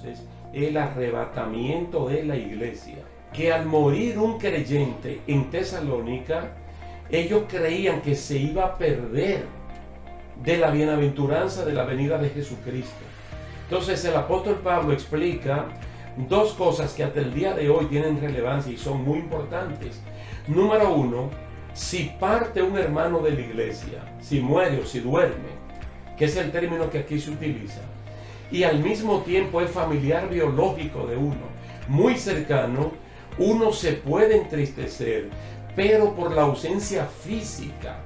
entonces el arrebatamiento de la iglesia. Que al morir un creyente en Tesalónica, ellos creían que se iba a perder de la bienaventuranza de la venida de Jesucristo. Entonces el apóstol Pablo explica dos cosas que hasta el día de hoy tienen relevancia y son muy importantes. Número uno, si parte un hermano de la iglesia, si muere o si duerme, que es el término que aquí se utiliza, y al mismo tiempo es familiar biológico de uno, muy cercano, uno se puede entristecer, pero por la ausencia física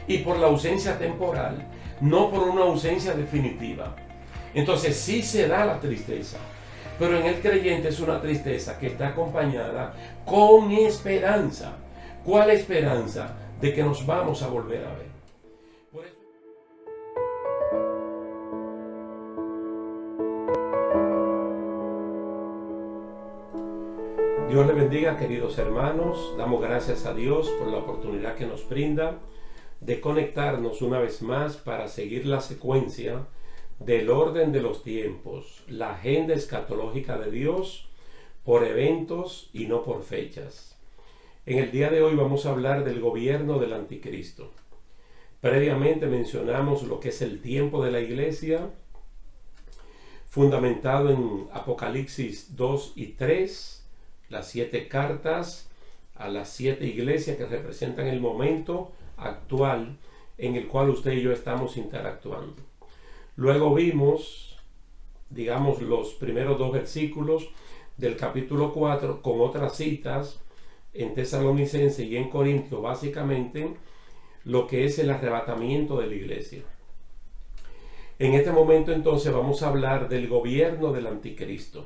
y por la ausencia temporal, no por una ausencia definitiva. Entonces sí se da la tristeza, pero en el creyente es una tristeza que está acompañada con esperanza. ¿Cuál esperanza? De que nos vamos a volver a ver. Por eso... Dios le bendiga, queridos hermanos. Damos gracias a Dios por la oportunidad que nos brinda de conectarnos una vez más para seguir la secuencia del orden de los tiempos, la agenda escatológica de Dios por eventos y no por fechas. En el día de hoy vamos a hablar del gobierno del anticristo. Previamente mencionamos lo que es el tiempo de la iglesia, fundamentado en Apocalipsis 2 y 3, las 7 cartas a las 7 iglesias que representan el momento actual en el cual usted y yo estamos interactuando. Luego vimos, digamos, los primeros 2 versículos del capítulo 4 con otras citas en Tesalonicense y en Corintios, básicamente lo que es el arrebatamiento de la iglesia. En este momento entonces vamos a hablar del gobierno del anticristo,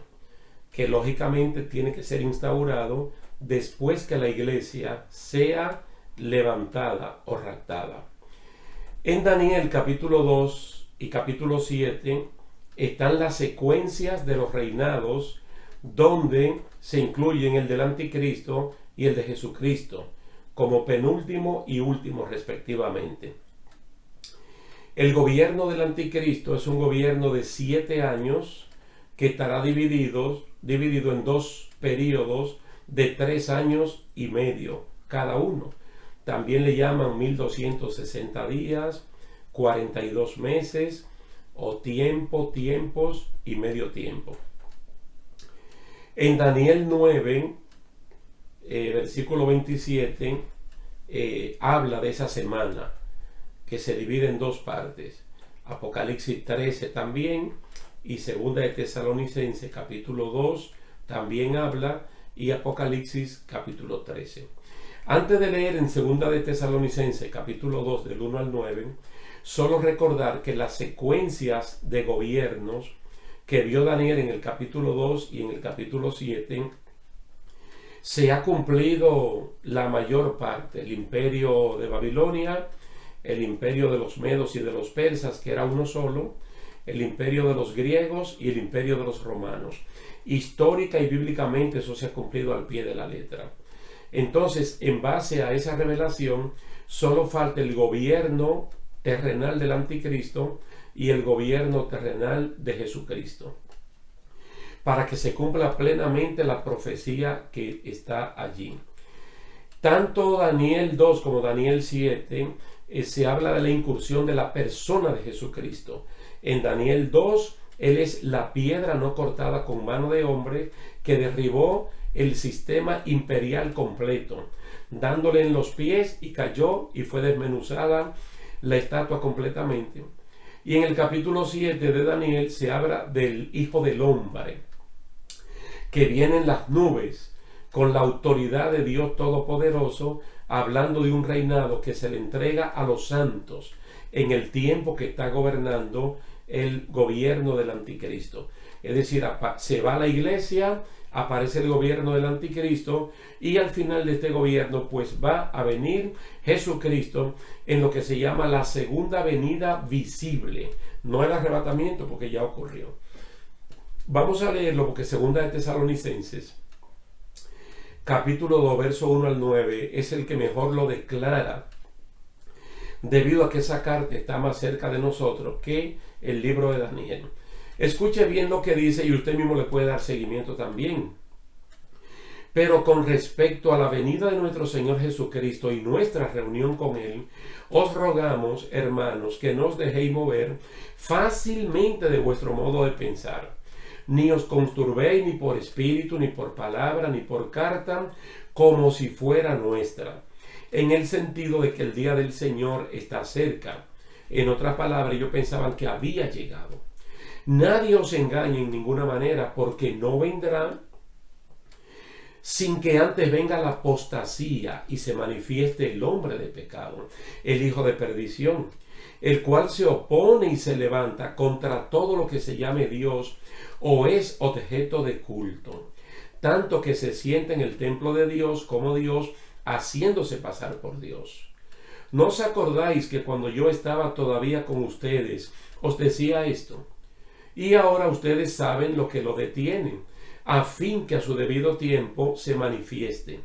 que lógicamente tiene que ser instaurado después que la iglesia sea levantada o raptada. En Daniel capítulo 2 y capítulo 7 están las secuencias de los reinados, donde se incluyen el del anticristo y el de Jesucristo como penúltimo y último respectivamente. El gobierno del anticristo es un gobierno de 7 años que estará dividido en 2 periodos de 3 años y medio cada uno. También le llaman 1260 días, 42 meses o tiempos y medio tiempo. En Daniel 9, versículo 27, habla de esa semana que se divide en 2 partes. Apocalipsis 13 también, y segunda de Tesalonicenses capítulo 2 también habla, y Apocalipsis capítulo 13. Antes de leer en segunda de Tesalonicenses capítulo 2 del 1 al 9, solo recordar que las secuencias de gobiernos que vio Daniel en el capítulo 2 y en el capítulo 7 se ha cumplido la mayor parte. El imperio de Babilonia, el imperio de los medos y de los persas, que era uno solo, el imperio de los griegos y el imperio de los romanos. Histórica y bíblicamente eso se ha cumplido al pie de la letra. Entonces, en base a esa revelación, solo falta el gobierno terrenal del anticristo y el gobierno terrenal de Jesucristo, para que se cumpla plenamente la profecía que está allí. Tanto Daniel 2 como Daniel 7 se habla de la incursión de la persona de Jesucristo. En Daniel 2, Él es la piedra no cortada con mano de hombre que derribó el sistema imperial completo, dándole en los pies, y cayó y fue desmenuzada la estatua completamente. Y en el capítulo 7 de Daniel se habla del Hijo del Hombre, que viene en las nubes con la autoridad de Dios Todopoderoso, hablando de un reinado que se le entrega a los santos en el tiempo que está gobernando el gobierno del anticristo. Es decir, se va la iglesia, aparece el gobierno del anticristo, y al final de este gobierno pues va a venir Jesucristo en lo que se llama la segunda venida visible, no el arrebatamiento porque ya ocurrió. Vamos a leerlo porque segunda de Tesalonicenses capítulo 2 verso 1 al 9 es el que mejor lo declara, debido a que esa carta está más cerca de nosotros que el libro de Daniel. Escuche bien lo que dice y usted mismo le puede dar seguimiento también. Pero con respecto a la venida de nuestro Señor Jesucristo y nuestra reunión con Él, os rogamos, hermanos, que no os dejéis mover fácilmente de vuestro modo de pensar. Ni os conturbéis ni por espíritu, ni por palabra, ni por carta, como si fuera nuestra, en el sentido de que el día del Señor está cerca. En otras palabras, ellos pensaban que había llegado. Nadie os engañe en ninguna manera, porque no vendrá sin que antes venga la apostasía y se manifieste el hombre de pecado, el hijo de perdición, el cual se opone y se levanta contra todo lo que se llame Dios o es objeto de culto, tanto que se sienta en el templo de Dios como Dios, haciéndose pasar por Dios. ¿No os acordáis que cuando yo estaba todavía con ustedes os decía esto? Y ahora ustedes saben lo que lo detiene, a fin que a su debido tiempo se manifieste.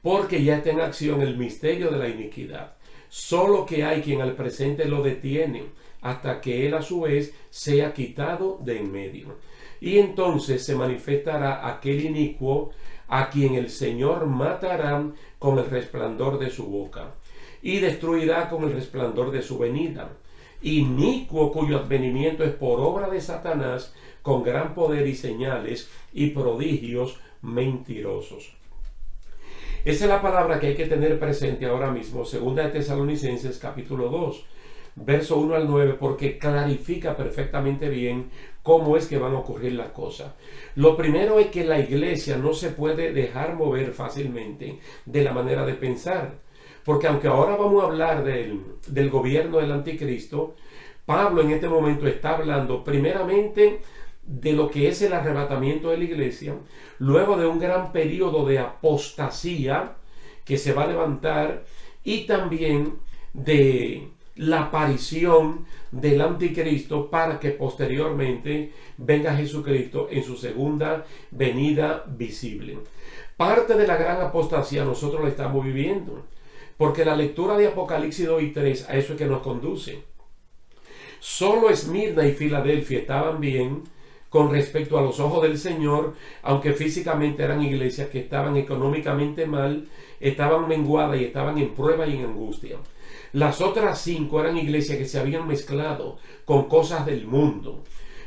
Porque ya está en acción el misterio de la iniquidad, solo que hay quien al presente lo detiene, hasta que él a su vez sea quitado de en medio. Y entonces se manifestará aquel inicuo, a quien el Señor matará con el resplandor de su boca, y destruirá con el resplandor de su venida. Inicuo cuyo advenimiento es por obra de Satanás, con gran poder y señales y prodigios mentirosos. Esa es la palabra que hay que tener presente ahora mismo, segunda de Tesalonicenses capítulo 2, verso 1 al 9, porque clarifica perfectamente bien cómo es que van a ocurrir las cosas. Lo primero es que la iglesia no se puede dejar mover fácilmente de la manera de pensar, porque aunque ahora vamos a hablar del gobierno del anticristo, Pablo en este momento está hablando primeramente de lo que es el arrebatamiento de la iglesia, luego de un gran periodo de apostasía que se va a levantar, y también de la aparición del anticristo para que posteriormente venga Jesucristo en su segunda venida visible. Parte de la gran apostasía nosotros la estamos viviendo, porque la lectura de Apocalipsis 2 y 3 a eso es que nos conduce. Solo Esmirna y Filadelfia estaban bien con respecto a los ojos del Señor, aunque físicamente eran iglesias que estaban económicamente mal, estaban menguadas y estaban en prueba y en angustia. Las otras 5 eran iglesias que se habían mezclado con cosas del mundo.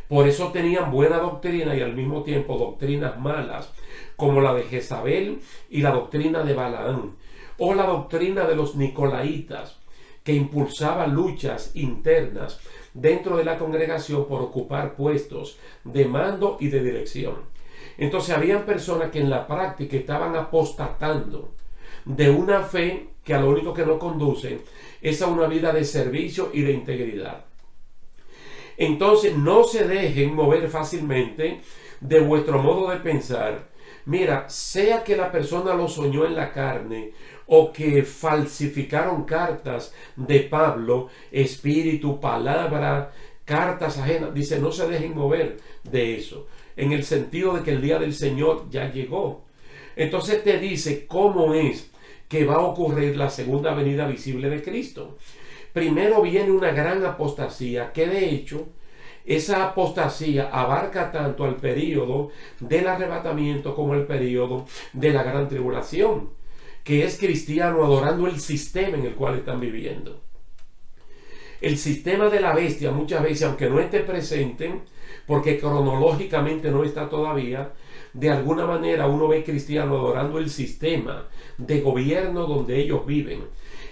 Por eso tenían buena doctrina y al mismo tiempo doctrinas malas, como la de Jezabel y la doctrina de Balaán, o la doctrina de los Nicolaitas, que impulsaba luchas internas dentro de la congregación por ocupar puestos de mando y de dirección. Entonces habían personas que en la práctica estaban apostatando de una fe que a lo único que nos conduce es a una vida de servicio y de integridad. Entonces no se dejen mover fácilmente de vuestro modo de pensar. Mira, sea que la persona lo soñó en la carne o que falsificaron cartas de Pablo, espíritu, palabra, cartas ajenas, dice, no se dejen mover de eso, en el sentido de que el día del Señor ya llegó. Entonces te dice cómo es que va a ocurrir la segunda venida visible de Cristo. Primero viene una gran apostasía, que de hecho esa apostasía abarca tanto el período del arrebatamiento como el período de la gran tribulación, que es cristiano adorando el sistema en el cual están viviendo. El sistema de la bestia muchas veces, aunque no esté presente, porque cronológicamente no está todavía, de alguna manera uno ve cristiano adorando el sistema de gobierno donde ellos viven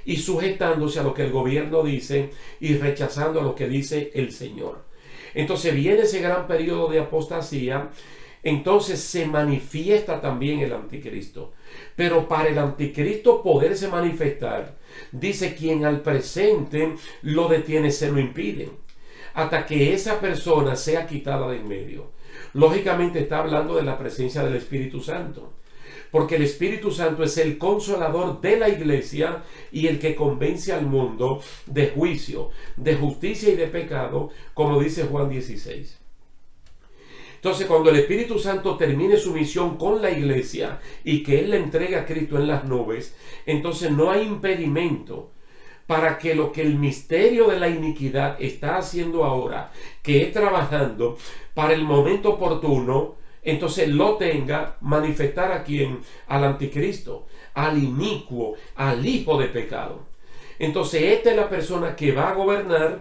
y sujetándose a lo que el gobierno dice y rechazando a lo que dice el Señor. Entonces viene ese gran periodo de apostasía, entonces se manifiesta también el anticristo. Pero para el anticristo poderse manifestar, dice quien al presente lo detiene, se lo impide, hasta que esa persona sea quitada de en medio. Lógicamente está hablando de la presencia del Espíritu Santo, porque el Espíritu Santo es el consolador de la iglesia y el que convence al mundo de juicio, de justicia y de pecado, como dice Juan 16. Entonces, cuando el Espíritu Santo termine su misión con la iglesia y que Él le entregue a Cristo en las nubes, entonces no hay impedimento para que lo que el misterio de la iniquidad está haciendo ahora, que es trabajando para el momento oportuno, entonces lo tenga, manifestar a quien, al anticristo, al inicuo, al hijo de pecado. Entonces esta es la persona que va a gobernar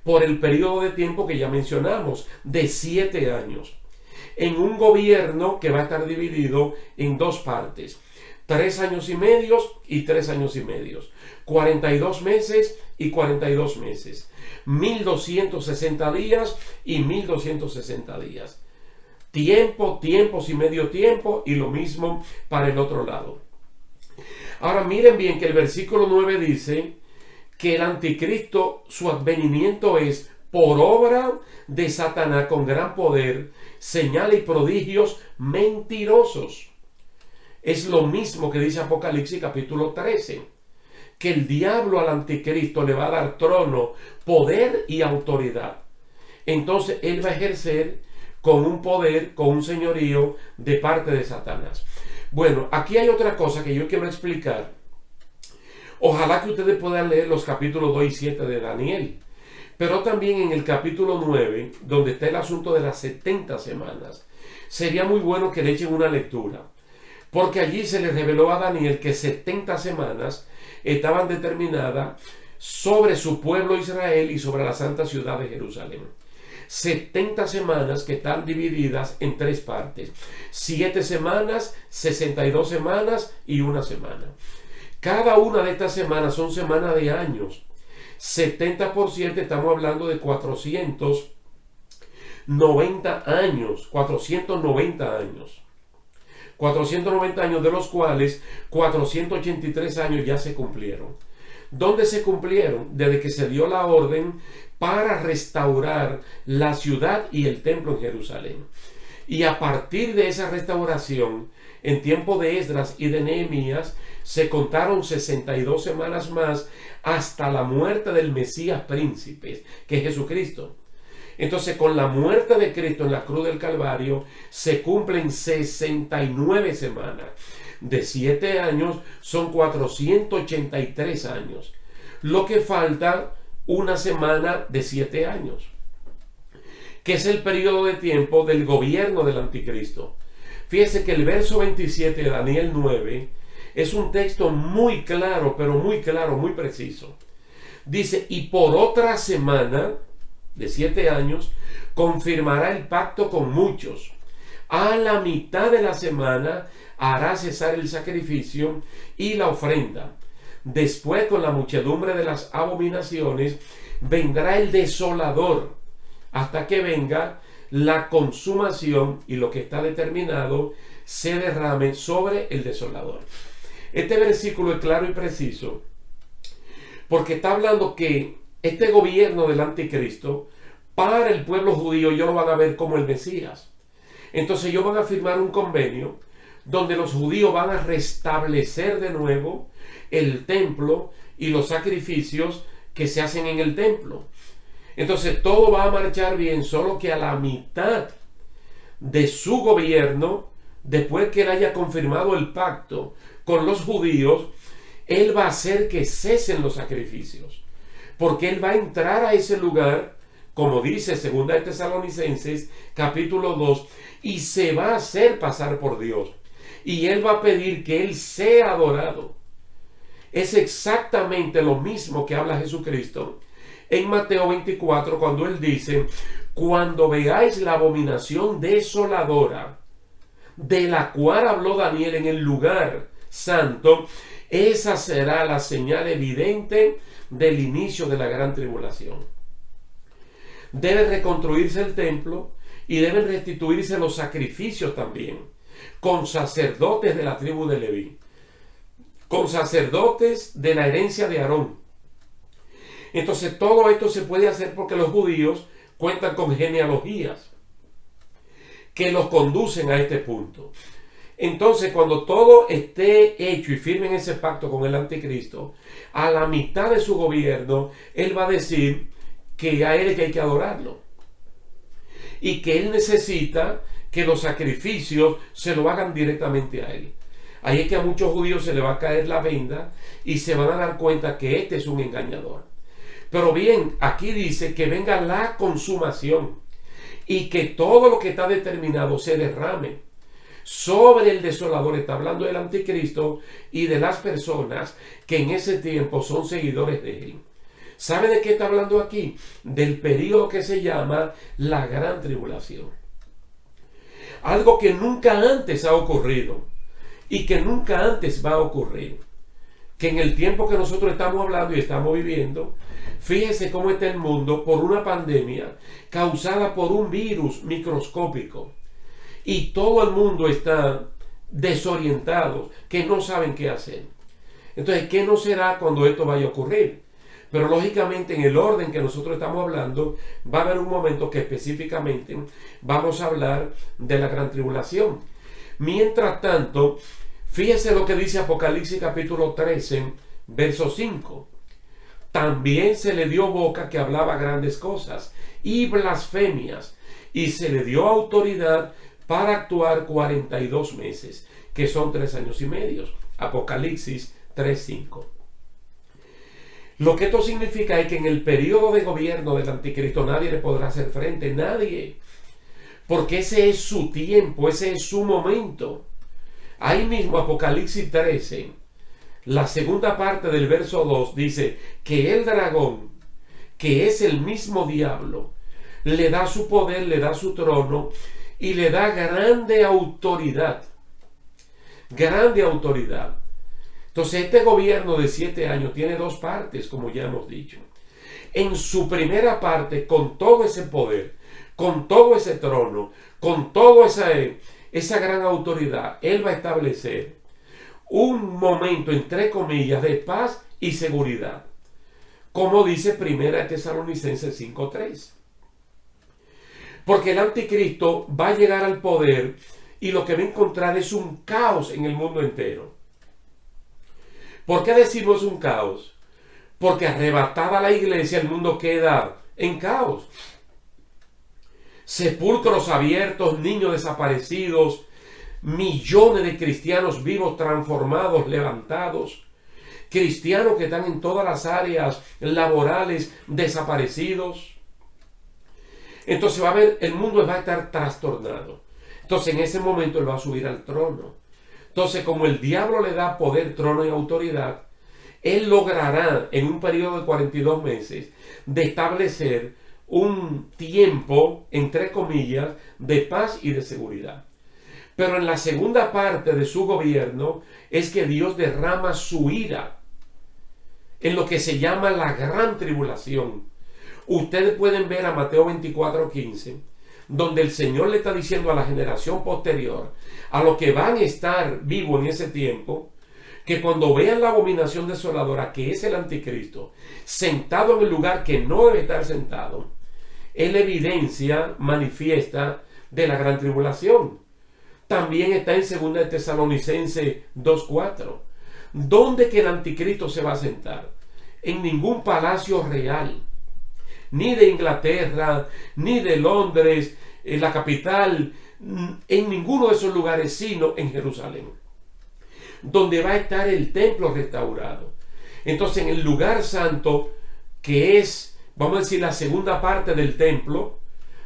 por el periodo de tiempo que ya mencionamos, de 7 años, en un gobierno que va a estar dividido en dos partes, 3 años y medio y 3 años y medio, 42 meses y 42 meses, 1260 días y 1260 días. Tiempos y medio tiempo, y lo mismo para el otro lado. Ahora miren bien que el versículo 9 dice que el anticristo, su advenimiento es por obra de Satanás con gran poder, señales y prodigios mentirosos. Es lo mismo que dice Apocalipsis capítulo 13, que el diablo al anticristo le va a dar trono, poder y autoridad. Entonces él va a ejercer con un poder, con un señorío de parte de Satanás. Bueno, aquí hay otra cosa que yo quiero explicar. Ojalá que ustedes puedan leer los capítulos 2 y 7 de Daniel, pero también en el capítulo 9, donde está el asunto de las 70 semanas. Sería muy bueno que le echen una lectura, porque allí se le reveló a Daniel que 70 semanas estaban determinadas sobre su pueblo Israel y sobre la santa ciudad de Jerusalén. 70 semanas que están divididas en 3 partes. 7 semanas, 62 semanas y 1 semana. Cada una de estas semanas son semanas de años. 70 por 7, estamos hablando de 490 años. 490 años. 490 años, de los cuales 483 años ya se cumplieron. ¿Dónde se cumplieron? Desde que se dio la orden para restaurar la ciudad y el templo en Jerusalén. Y a partir de esa restauración, en tiempo de Esdras y de Nehemías, se contaron 62 semanas más hasta la muerte del Mesías príncipe, que es Jesucristo. Entonces, con la muerte de Cristo en la cruz del Calvario, se cumplen 69 semanas. De 7 años son 483 años. Lo que falta, una semana de 7 años, que es el periodo de tiempo del gobierno del anticristo. Fíjese que el verso 27 de Daniel 9 es un texto muy claro, pero muy claro, muy preciso. Dice, y por otra semana de 7 años confirmará el pacto con muchos. A la mitad de la semana hará cesar el sacrificio y la ofrenda. Después, con la muchedumbre de las abominaciones, vendrá el desolador, hasta que venga la consumación y lo que está determinado se derrame sobre el desolador. Este versículo es claro y preciso, porque está hablando que este gobierno del anticristo, para el pueblo judío, ellos lo van a ver como el Mesías. Entonces ellos van a firmar un convenio donde los judíos van a restablecer de nuevo el templo y los sacrificios que se hacen en el templo. Entonces todo va a marchar bien, solo que a la mitad de su gobierno, después que él haya confirmado el pacto con los judíos, él va a hacer que cesen los sacrificios, porque él va a entrar a ese lugar, como dice 2 de Tesalonicenses capítulo 2, y se va a hacer pasar por Dios, y él va a pedir que él sea adorado. Es exactamente lo mismo que habla Jesucristo en Mateo 24, cuando él dice, cuando veáis la abominación desoladora, de la cual habló Daniel en el lugar santo, esa será la señal evidente del inicio de la gran tribulación. Debe reconstruirse el templo y deben restituirse los sacrificios también, con sacerdotes de la tribu de Leví, con sacerdotes de la herencia de Aarón. Entonces todo esto se puede hacer porque los judíos cuentan con genealogías que los conducen a este punto. Entonces, cuando todo esté hecho y firmen ese pacto con el anticristo, a la mitad de su gobierno, él va a decir que a él es que hay que adorarlo. Y que él necesita que los sacrificios se lo hagan directamente a él. Ahí es que a muchos judíos se les va a caer la venda y se van a dar cuenta que este es un engañador. Pero bien, aquí dice que venga la consumación y que todo lo que está determinado se derrame sobre el desolador. Está hablando del anticristo y de las personas que en ese tiempo son seguidores de él. ¿Sabe de qué está hablando aquí? Del periodo que se llama la gran tribulación. Algo que nunca antes ha ocurrido y que nunca antes va a ocurrir. Que en el tiempo que nosotros estamos hablando y estamos viviendo, fíjese cómo está el mundo por una pandemia causada por un virus microscópico. Y todo el mundo está desorientado, que no saben qué hacer. Entonces, ¿qué no será cuando esto vaya a ocurrir? Pero lógicamente en el orden que nosotros estamos hablando, va a haber un momento que específicamente vamos a hablar de la gran tribulación. Mientras tanto, fíjese lo que dice Apocalipsis capítulo 13, verso 5. También se le dio boca que hablaba grandes cosas y blasfemias, y se le dio autoridad para actuar 42 meses, que son 3 años y medio. Apocalipsis 3:5. Lo que esto significa es que en el periodo de gobierno del anticristo nadie le podrá hacer frente, nadie. Porque ese es su tiempo, ese es su momento. Ahí mismo Apocalipsis 13, la segunda parte del verso 2 dice que el dragón, que es el mismo diablo, le da su poder, le da su trono y le da grande autoridad. Grande autoridad. Entonces este gobierno de 7 años tiene 2 partes, como ya hemos dicho. En su primera parte, con todo ese poder, con todo ese trono, con toda esa gran autoridad, él va a establecer un momento, entre comillas, de paz y seguridad. Como dice 1 Tesalonicenses 5:3. Porque el anticristo va a llegar al poder y lo que va a encontrar es un caos en el mundo entero. ¿Por qué decimos un caos? Porque arrebatada la iglesia, el mundo queda en caos. Sepulcros abiertos, niños desaparecidos, millones de cristianos vivos transformados, levantados, cristianos que están en todas las áreas laborales desaparecidos. Entonces va a haber, el mundo va a estar trastornado. Entonces en ese momento él va a subir al trono. Entonces, como el diablo le da poder, trono y autoridad, él logrará en un periodo de 42 meses de establecer un tiempo, entre comillas, de paz y de seguridad. Pero en la segunda parte de su gobierno es que Dios derrama su ira en lo que se llama la gran tribulación. Ustedes pueden ver a Mateo 24:15, donde el Señor le está diciendo a la generación posterior, a los que van a estar vivos en ese tiempo, que cuando vean la abominación desoladora, que es el anticristo, sentado en el lugar que no debe estar sentado, es la evidencia manifiesta de la gran tribulación. También está en 2 Tesalonicenses 2:4, donde que el anticristo se va a sentar. En ningún palacio real, ni de Inglaterra, ni de Londres, en la capital, en ninguno de esos lugares, sino en Jerusalén, donde va a estar el templo restaurado. Entonces, en el lugar santo, que es, vamos a decir, la segunda parte del templo,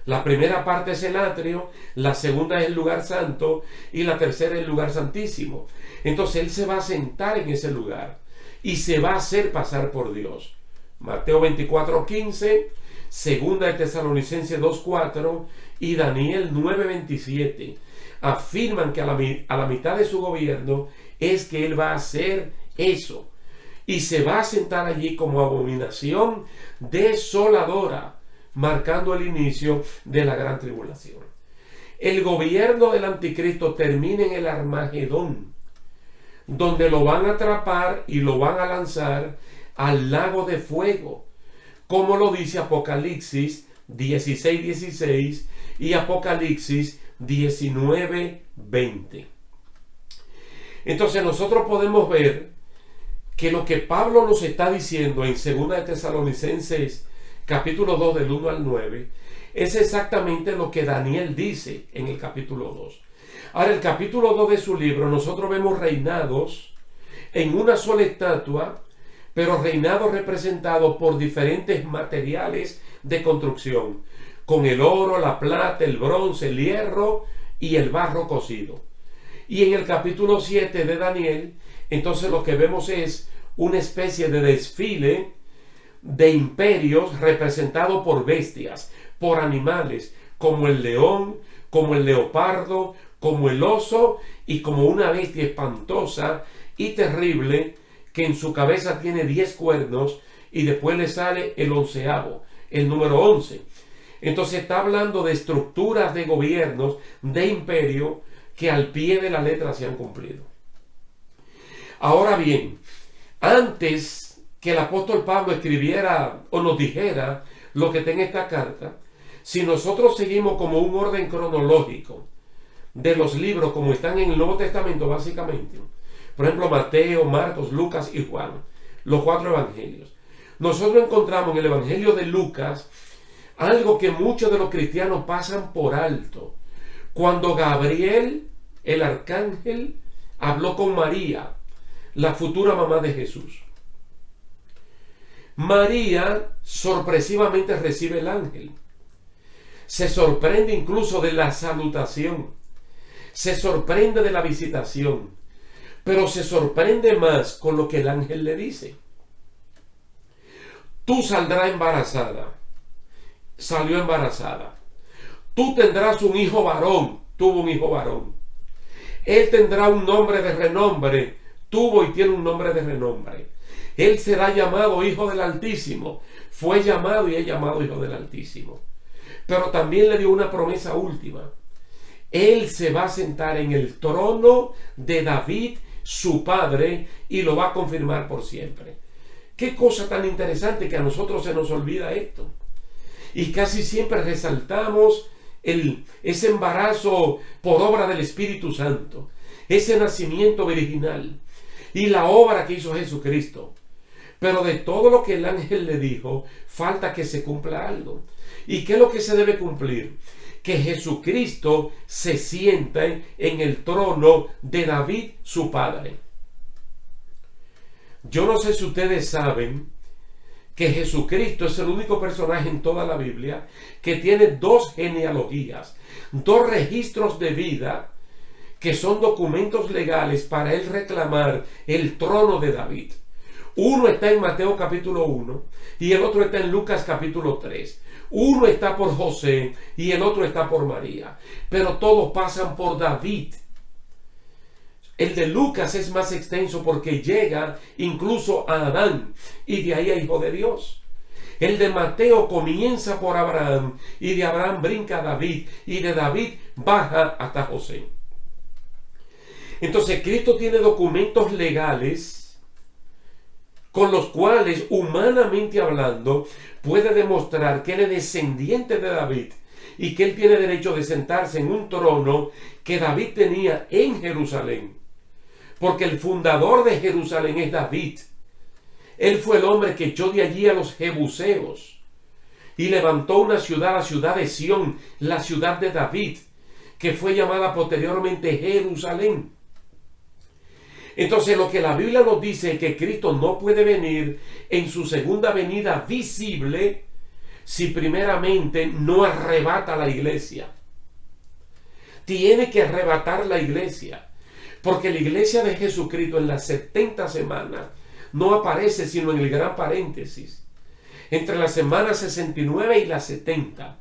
la primera parte es el atrio, la segunda es el lugar santo y la tercera es el lugar santísimo. Entonces, él se va a sentar en ese lugar y se va a hacer pasar por Dios. Mateo 24:15, 2 Tesalonicenses 2:4 y Daniel 9:27 afirman que a la mitad de su gobierno es que él va a hacer eso y se va a sentar allí como abominación desoladora, marcando el inicio de la gran tribulación. El gobierno del anticristo termina en el Armagedón, donde lo van a atrapar y lo van a lanzar al lago de fuego, como lo dice Apocalipsis 16:16 y Apocalipsis 19:20. Entonces nosotros podemos ver que lo que Pablo nos está diciendo en 2 Tesalonicenses capítulo 2 del 1 al 9 es exactamente lo que Daniel dice en el capítulo 2. Ahora, el capítulo 2 de su libro, nosotros vemos reinados en una sola estatua, pero reinados representados por diferentes materiales de construcción, con el oro, la plata, el bronce, el hierro y el barro cocido. Y en el capítulo 7 de Daniel, entonces lo que vemos es una especie de desfile de imperios representados por bestias, por animales, como el león, como el leopardo, como el oso y como una bestia espantosa y terrible que en su cabeza tiene 10 cuernos y después le sale el 11º, el número 11. Entonces está hablando de estructuras de gobiernos, de imperio, que al pie de la letra se han cumplido. Ahora bien, antes que el apóstol Pablo escribiera o nos dijera lo que está en esta carta, si nosotros seguimos como un orden cronológico de los libros como están en el Nuevo Testamento básicamente, por ejemplo Mateo, Marcos, Lucas y Juan, los 4 evangelios, nosotros encontramos en el evangelio de Lucas algo que muchos de los cristianos pasan por alto. Cuando Gabriel, el arcángel, habló con María, la futura mamá de Jesús, María sorpresivamente recibe el ángel. Se sorprende incluso de la salutación. Se sorprende de la visitación. Pero se sorprende más con lo que el ángel le dice. Tú saldrás embarazada. Salió embarazada. Tú tendrás un hijo varón. Tuvo un hijo varón. Él tendrá un nombre de renombre. Tuvo y tiene un nombre de renombre. Él será llamado Hijo del Altísimo. Fue llamado y es llamado Hijo del Altísimo. Pero también le dio una promesa última. Él se va a sentar en el trono de David, su padre, y lo va a confirmar por siempre. Qué cosa tan interesante que a nosotros se nos olvida esto. Y casi siempre resaltamos ese embarazo por obra del Espíritu Santo, ese nacimiento virginal y la obra que hizo Jesucristo. Pero de todo lo que el ángel le dijo, falta que se cumpla algo. ¿Y qué es lo que se debe cumplir? Que Jesucristo se sienta en el trono de David, su padre. Yo no sé si ustedes saben que Jesucristo es el único personaje en toda la Biblia que tiene 2 genealogías, 2 registros de vida que son documentos legales para él reclamar el trono de David. Uno está en Mateo capítulo 1 y el otro está en Lucas capítulo 3. Uno está por José y el otro está por María. Pero todos pasan por David. El de Lucas es más extenso porque llega incluso a Adán y de ahí a Hijo de Dios. El de Mateo comienza por Abraham y de Abraham brinca a David y de David baja hasta José. Entonces Cristo tiene documentos legales con los cuales, humanamente hablando, puede demostrar que él es descendiente de David y que él tiene derecho de sentarse en un trono que David tenía en Jerusalén. Porque el fundador de Jerusalén es David. Él fue el hombre que echó de allí a los jebuseos y levantó una ciudad, la ciudad de Sión, la ciudad de David, que fue llamada posteriormente Jerusalén. Entonces lo que la Biblia nos dice es que Cristo no puede venir en su segunda venida visible si primeramente no arrebata la iglesia. Tiene que arrebatar la iglesia, porque la iglesia de Jesucristo en las 70 semanas no aparece sino en el gran paréntesis, entre la semana 69 y la 70.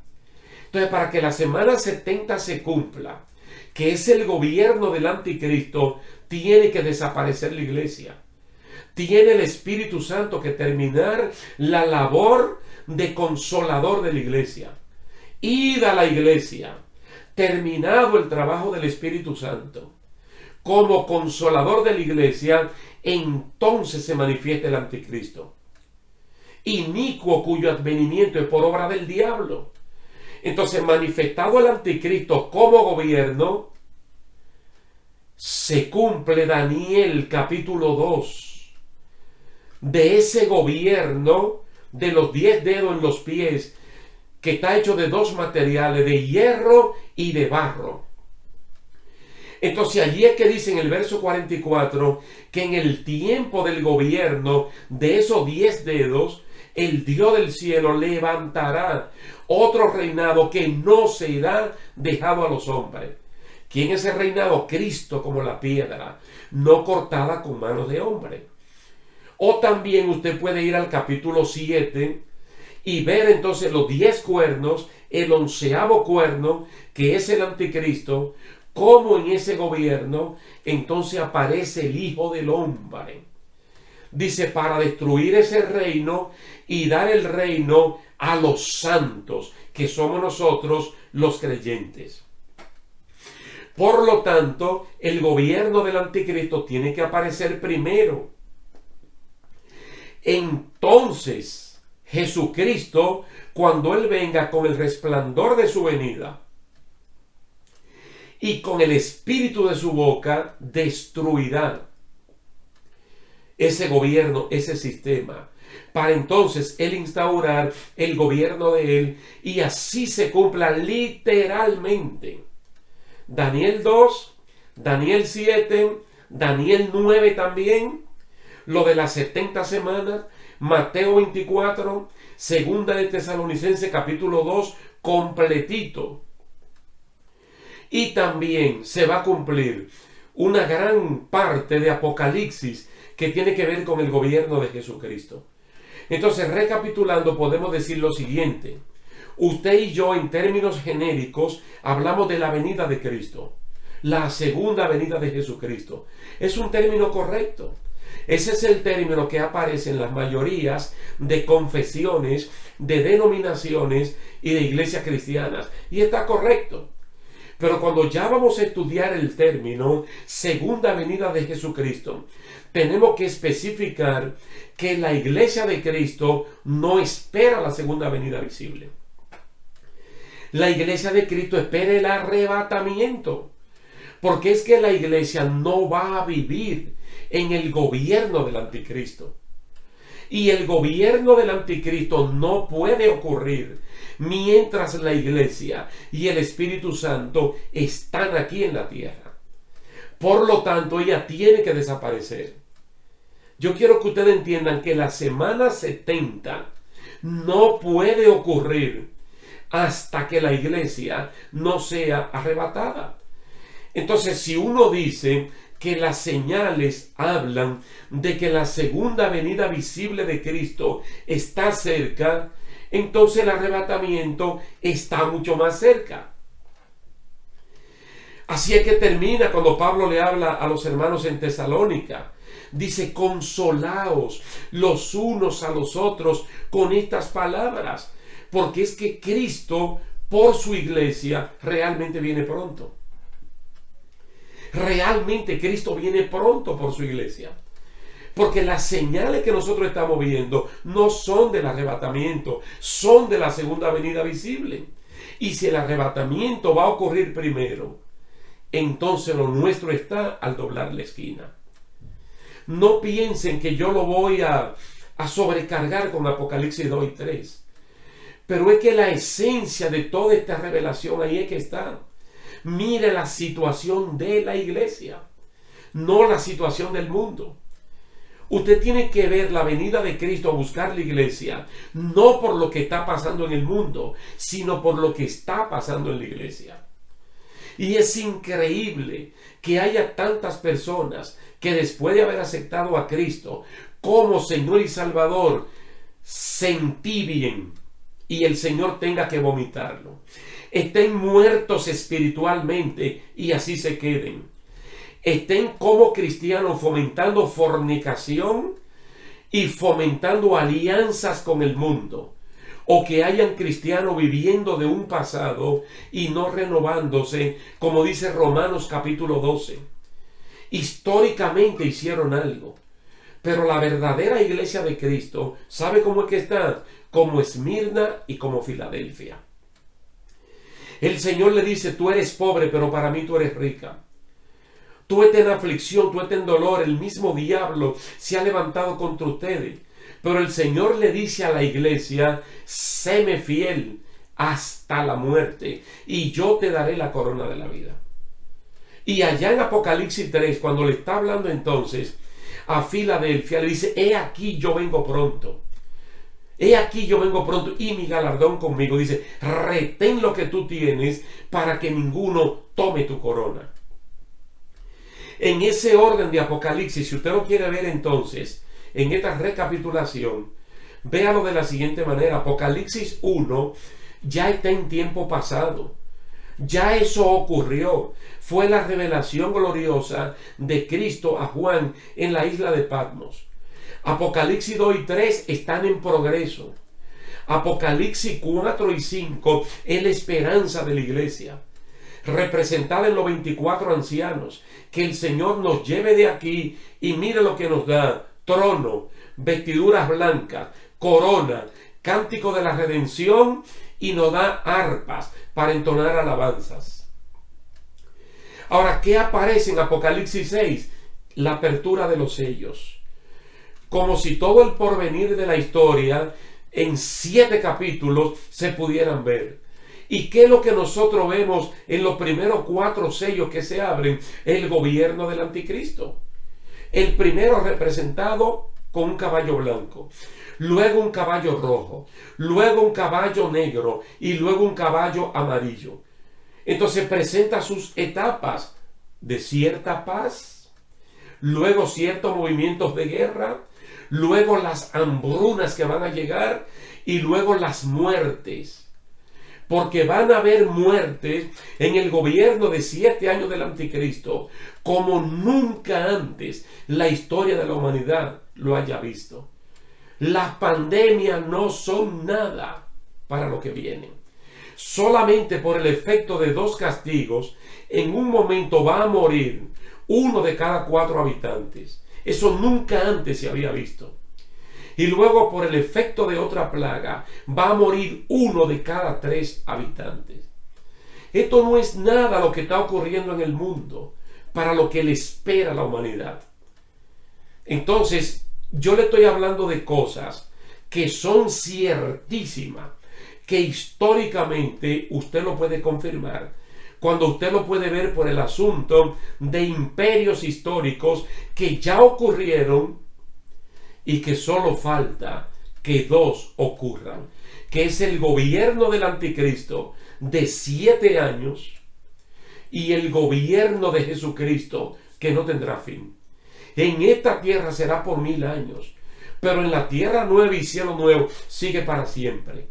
Entonces, para que la semana 70 se cumpla, que es el gobierno del anticristo, tiene que desaparecer la iglesia. Tiene el Espíritu Santo que terminar la labor de consolador de la iglesia. Id a la iglesia, terminado el trabajo del Espíritu Santo, como consolador de la iglesia, entonces se manifiesta el anticristo. Inicuo cuyo advenimiento es por obra del diablo. Entonces, manifestado el anticristo como gobierno, se cumple Daniel capítulo 2. De ese gobierno de los 10 dedos en los pies, que está hecho de 2 materiales, de hierro y de barro. Entonces allí es que dice en el verso 44 que en el tiempo del gobierno de esos 10 dedos, el Dios del cielo levantará otro reinado que no será dejado a los hombres. ¿Quién es el reinado? Cristo como la piedra, no cortada con manos de hombre. O también usted puede ir al capítulo 7 y ver entonces los 10 cuernos, el 11º cuerno, que es el anticristo, cómo en ese gobierno entonces aparece el Hijo del Hombre. Dice, para destruir ese reino y dar el reino a los santos, que somos nosotros los creyentes. Por lo tanto, el gobierno del anticristo tiene que aparecer primero. Entonces, Jesucristo, cuando Él venga con el resplandor de su venida y con el espíritu de su boca, destruirá ese gobierno, ese sistema, para entonces Él instaurar el gobierno de Él y así se cumpla literalmente Daniel 2, Daniel 7, Daniel 9 también, lo de las 70 semanas, Mateo 24, segunda de Tesalonicenses capítulo 2, completito. Y también se va a cumplir una gran parte de Apocalipsis que tiene que ver con el gobierno de Jesucristo. Entonces, recapitulando, podemos decir lo siguiente. Usted y yo, en términos genéricos, hablamos de la venida de Cristo, la segunda venida de Jesucristo. Es un término correcto. Ese es el término que aparece en las mayorías de confesiones, de denominaciones y de iglesias cristianas. Y está correcto. Pero cuando ya vamos a estudiar el término segunda venida de Jesucristo, tenemos que especificar que la iglesia de Cristo no espera la segunda venida visible. La iglesia de Cristo espera el arrebatamiento, porque es que la iglesia no va a vivir en el gobierno del anticristo. Y el gobierno del anticristo no puede ocurrir mientras la iglesia y el Espíritu Santo están aquí en la tierra. Por lo tanto, ella tiene que desaparecer. Yo quiero que ustedes entiendan que la semana 70 no puede ocurrir hasta que la iglesia no sea arrebatada. Entonces, si uno dice que las señales hablan de que la segunda venida visible de Cristo está cerca, entonces el arrebatamiento está mucho más cerca. Así es que termina cuando Pablo le habla a los hermanos en Tesalónica. Dice, consolaos los unos a los otros con estas palabras, porque es que Cristo, por su iglesia, realmente viene pronto. Realmente Cristo viene pronto por su iglesia. Porque las señales que nosotros estamos viendo no son del arrebatamiento, son de la segunda venida visible. Y si el arrebatamiento va a ocurrir primero, entonces lo nuestro está al doblar la esquina. No piensen que yo lo voy a sobrecargar con Apocalipsis 2 y 3. Pero es que la esencia de toda esta revelación ahí es que está. Mire la situación de la iglesia, no la situación del mundo. Usted tiene que ver la venida de Cristo a buscar la iglesia, no por lo que está pasando en el mundo, sino por lo que está pasando en la iglesia. Y es increíble que haya tantas personas que después de haber aceptado a Cristo como Señor y Salvador, se entibien y el Señor tenga que vomitarlo. Estén muertos espiritualmente y así se queden. Estén como cristianos fomentando fornicación y fomentando alianzas con el mundo. O que hayan cristianos viviendo de un pasado y no renovándose, como dice Romanos capítulo 12. Históricamente hicieron algo. Pero la verdadera iglesia de Cristo, ¿sabe cómo es que está? Como Esmirna y como Filadelfia. El Señor le dice, tú eres pobre, pero para mí tú eres rica. Tú estás en aflicción, tú estás en dolor, el mismo diablo se ha levantado contra ustedes. Pero el Señor le dice a la iglesia, séme fiel hasta la muerte y yo te daré la corona de la vida. Y allá en Apocalipsis 3, cuando le está hablando entonces a Filadelfia, le dice: he aquí yo vengo pronto. He aquí yo vengo pronto y mi galardón conmigo. Dice: retén lo que tú tienes para que ninguno tome tu corona. En ese orden de Apocalipsis, si usted lo quiere ver entonces, en esta recapitulación, véalo de la siguiente manera. Apocalipsis 1 ya está en tiempo pasado. Ya eso ocurrió. Fue la revelación gloriosa de Cristo a Juan en la isla de Patmos. Apocalipsis 2 y 3 están en progreso. Apocalipsis 4 y 5 es la esperanza de la iglesia, representada en los 24 ancianos. Que el Señor nos lleve de aquí y mire lo que nos da: trono, vestiduras blancas, corona, cántico de la redención, y nos da arpas para entonar alabanzas. Ahora, ¿qué aparece en Apocalipsis 6? La apertura de los sellos. Como si todo el porvenir de la historia en 7 capítulos se pudieran ver. ¿Y qué es lo que nosotros vemos en los primeros 4 sellos que se abren? El gobierno del anticristo. El primero representado con un caballo blanco, luego un caballo rojo, luego un caballo negro y luego un caballo amarillo. Entonces presenta sus etapas de cierta paz, luego ciertos movimientos de guerra, luego las hambrunas que van a llegar y luego las muertes. Porque van a haber muertes en el gobierno de 7 años del anticristo como nunca antes la historia de la humanidad lo haya visto. Las pandemias no son nada para lo que viene. Solamente por el efecto de 2 castigos, en un momento va a morir 1 de cada 4 habitantes. Eso nunca antes se había visto. Y luego por el efecto de otra plaga va a morir 1 de cada 3 habitantes. Esto no es nada lo que está ocurriendo en el mundo para lo que le espera a la humanidad. Entonces, yo le estoy hablando de cosas que son ciertísimas, que históricamente usted lo puede confirmar, cuando usted lo puede ver por el asunto de imperios históricos que ya ocurrieron y que solo falta que 2 ocurran, que es el gobierno del anticristo de 7 años y el gobierno de Jesucristo que no tendrá fin. En esta tierra será por 1000 años, pero en la tierra nueva y cielo nuevo sigue para siempre.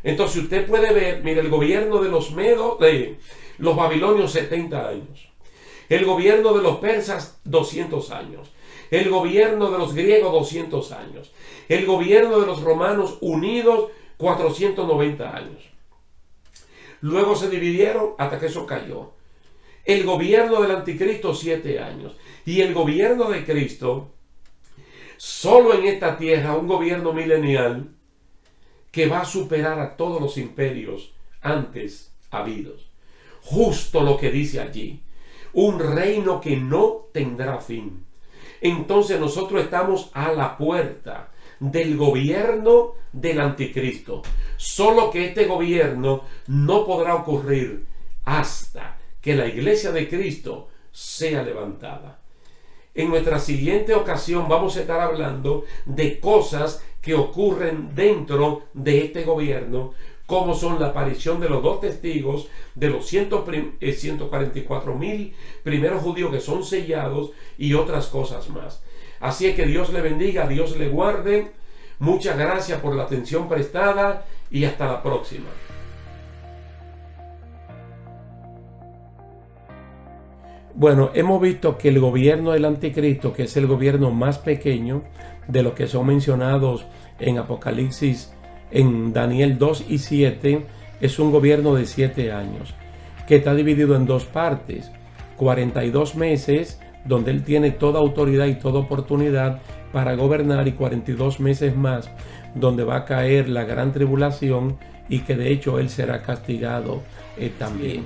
Entonces usted puede ver, mire, el gobierno de los medos, de los babilonios, 70 años. El gobierno de los persas, 200 años. El gobierno de los griegos, 200 años. El gobierno de los romanos unidos, 490 años. Luego se dividieron hasta que eso cayó. El gobierno del anticristo, 7 años. Y el gobierno de Cristo, solo en esta tierra, un gobierno milenial que va a superar a todos los imperios antes habidos. Justo lo que dice allí. Un reino que no tendrá fin. Entonces nosotros estamos a la puerta del gobierno del anticristo. Solo que este gobierno no podrá ocurrir hasta que la iglesia de Cristo sea levantada. En nuestra siguiente ocasión vamos a estar hablando de cosas que ocurren dentro de este gobierno, como son la aparición de los 2 testigos, de los 144,000 primeros judíos que son sellados y otras cosas más. Así es que Dios le bendiga, Dios le guarde. Muchas gracias por la atención prestada y hasta la próxima. Bueno, hemos visto que el gobierno del anticristo, que es el gobierno más pequeño de los que son mencionados en Apocalipsis, en Daniel 2 y 7, es un gobierno de 7 años, que está dividido en 2 partes, 42 meses, donde él tiene toda autoridad y toda oportunidad para gobernar, y 42 meses más, donde va a caer la gran tribulación, y que de hecho él será castigado también.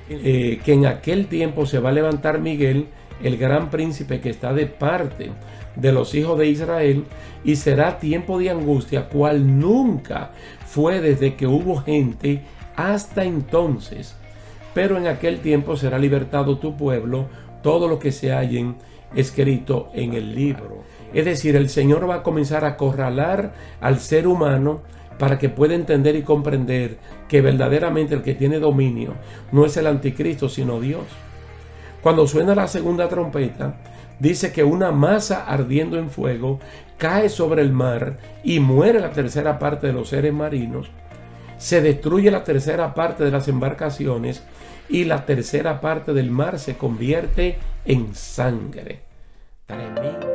Que en aquel tiempo se va a levantar Miguel, el gran príncipe que está de parte de los hijos de Israel, y será tiempo de angustia cual nunca fue desde que hubo gente hasta entonces, pero en aquel tiempo será libertado tu pueblo, todo lo que se hallen escrito en el libro. Es decir, el Señor va a comenzar a acorralar al ser humano para que pueda entender y comprender que verdaderamente el que tiene dominio no es el anticristo, sino Dios. Cuando suena la segunda trompeta, dice que una masa ardiendo en fuego cae sobre el mar y muere la tercera parte de los seres marinos. Se destruye la tercera parte de las embarcaciones y la tercera parte del mar se convierte en sangre. Tremendo.